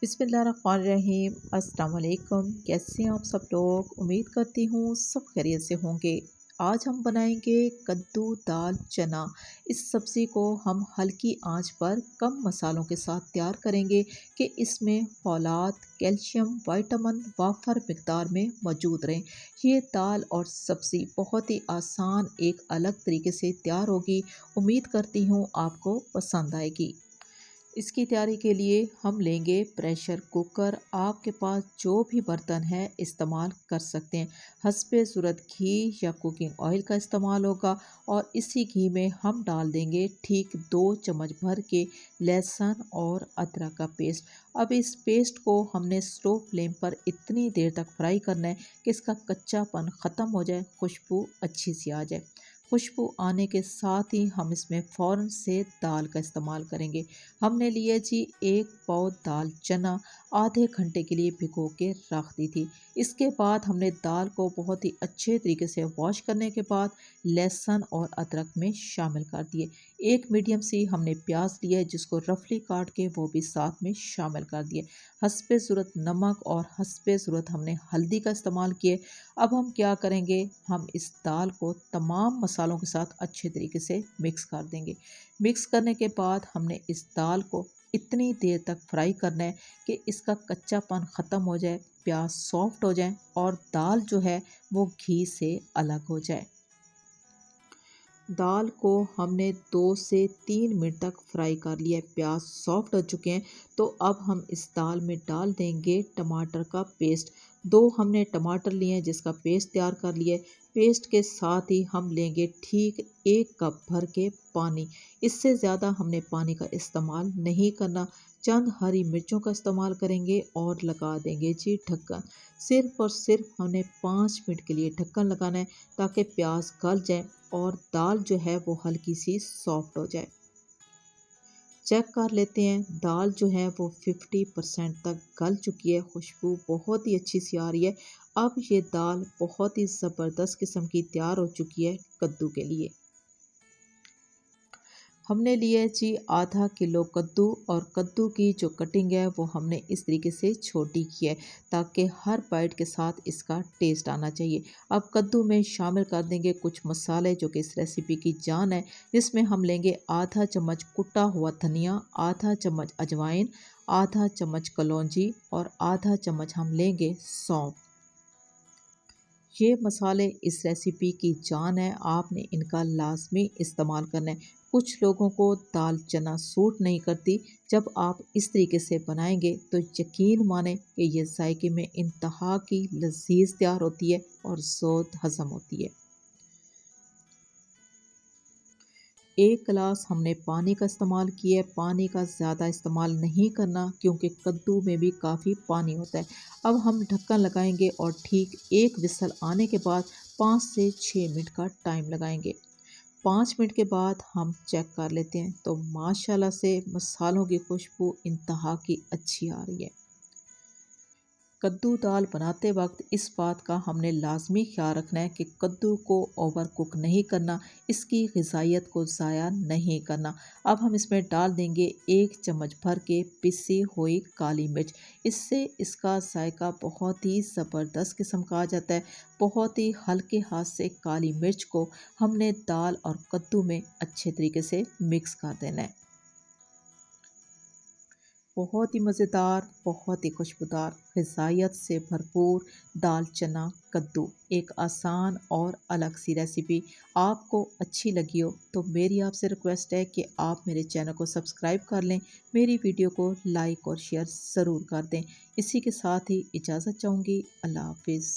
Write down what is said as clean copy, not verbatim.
बिस्मिल्लाहिर्रहमानिर्रहीम। अस्सलाम वालेकुम। कैसे हैं आप सब लोग? उम्मीद करती हूँ सब खैरियत से होंगे। आज हम बनाएंगे कद्दू दाल चना। इस सब्ज़ी को हम हल्की आंच पर कम मसालों के साथ तैयार करेंगे कि इसमें फौलाद कैल्शियम विटामिन वाफर मिकदार में मौजूद रहें। ये दाल और सब्ज़ी बहुत ही आसान एक अलग तरीके से तैयार होगी। उम्मीद करती हूँ आपको पसंद आएगी। इसकी तैयारी के लिए हम लेंगे प्रेशर कुकर। आपके पास जो भी बर्तन है इस्तेमाल कर सकते हैं। हस्बे ज़रूरत घी या कुकिंग ऑयल का इस्तेमाल होगा और इसी घी में हम डाल देंगे ठीक 2 चम्मच भर के लहसुन और अदरक का पेस्ट। अब इस पेस्ट को हमने स्लो फ्लेम पर इतनी देर तक फ्राई करना है कि इसका कच्चापन ख़त्म हो जाए, खुशबू अच्छी सी आ जाए। खुशबू आने के साथ ही हम इसमें फ़ौरन से दाल का इस्तेमाल करेंगे। हमने लिए जी 1 पाव दाल चना, आधे घंटे के लिए भिगो के रख दी थी। इसके बाद हमने दाल को बहुत ही अच्छे तरीके से वॉश करने के बाद लहसुन और अदरक में शामिल कर दिए। एक मीडियम सी हमने प्याज लिया है जिसको रफली काट के वो भी साथ में शामिल कर दिए। हस्बे ज़रूरत नमक और हस्बे ज़रूरत हमने हल्दी का इस्तेमाल किए। अब हम क्या करेंगे, हम इस दाल को तमाम मसालों के साथ अच्छे तरीके से मिक्स कर देंगे। मिक्स करने के बाद हमने इस दाल को इतनी देर तक फ्राई करना है कि इसका कच्चापन ख़त्म हो जाए, प्याज सॉफ्ट हो जाए और दाल जो है वो घी से अलग हो जाए। दाल को हमने 2 से 3 मिनट तक फ्राई कर लिया है। प्याज सॉफ्ट हो चुके हैं तो अब हम इस दाल में डाल देंगे टमाटर का पेस्ट। 2 हमने टमाटर लिए हैं जिसका पेस्ट तैयार कर लिया है। पेस्ट के साथ ही हम लेंगे ठीक 1 कप भर के पानी। इससे ज़्यादा हमने पानी का इस्तेमाल नहीं करना। चंद हरी मिर्चों का इस्तेमाल करेंगे और लगा देंगे जी ढक्कन। सिर्फ और सिर्फ हमने 5 मिनट के लिए ढक्कन लगाना है ताकि प्याज गल जाए और दाल जो है वो हल्की सी सॉफ्ट हो जाए। चेक कर लेते हैं, दाल जो है वो 50% तक गल चुकी है। खुशबू बहुत ही अच्छी सी आ रही है। अब ये दाल बहुत ही ज़बरदस्त किस्म की तैयार हो चुकी है कद्दू के लिए। हमने लिए जी आधा किलो कद्दू और कद्दू की जो कटिंग है वो हमने इस तरीके से छोटी की है ताकि हर बाइट के साथ इसका टेस्ट आना चाहिए। अब कद्दू में शामिल कर देंगे कुछ मसाले जो कि इस रेसिपी की जान है, जिसमें हम लेंगे आधा चम्मच कुटा हुआ धनिया, आधा चम्मच अजवाइन, आधा चम्मच कलौंजी और आधा चम्मच हम लेंगे सौंफ। ये मसाले इस रेसिपी की जान है, आपने इनका लाजमी इस्तेमाल करना है। कुछ लोगों को दाल चना सूट नहीं करती। जब आप इस तरीके से बनाएंगे तो यकीन माने कि ये जायके में इंतहा की लजीज तैयार होती है और ज़ोद हज़म होती है। 1 गिलास हमने पानी का इस्तेमाल किया है। पानी का ज़्यादा इस्तेमाल नहीं करना क्योंकि कद्दू में भी काफ़ी पानी होता है। अब हम ढक्कन लगाएंगे और ठीक एक विसल आने के बाद 5 से 6 मिनट का टाइम लगाएंगे। 5 मिनट के बाद हम चेक कर लेते हैं तो माशाल्लाह से मसालों की खुशबू इंतहा की अच्छी आ रही है। कद्दू दाल बनाते वक्त इस बात का हमने लाजमी ख्याल रखना है कि कद्दू को ओवर कुक नहीं करना, इसकी ग़िज़ाइयत को ज़ाया नहीं करना। अब हम इसमें डाल देंगे 1 चम्मच भर के पिसी हुई काली मिर्च। इससे इसका जायका बहुत ही ज़बरदस्त किस्म का आ जाता है। बहुत ही हल्के हाथ से काली मिर्च को हमने दाल और कद्दू में अच्छे तरीके से मिक्स कर देना है। बहुत ही मज़ेदार, बहुत ही खुशबूदार, ग़िज़ाइयत से भरपूर दाल चना कद्दू, एक आसान और अलग सी रेसिपी। आपको अच्छी लगी हो तो मेरी आपसे रिक्वेस्ट है कि आप मेरे चैनल को सब्सक्राइब कर लें, मेरी वीडियो को लाइक और शेयर ज़रूर कर दें। इसी के साथ ही इजाज़त चाहूँगी। अल्लाह हाफ़िज़।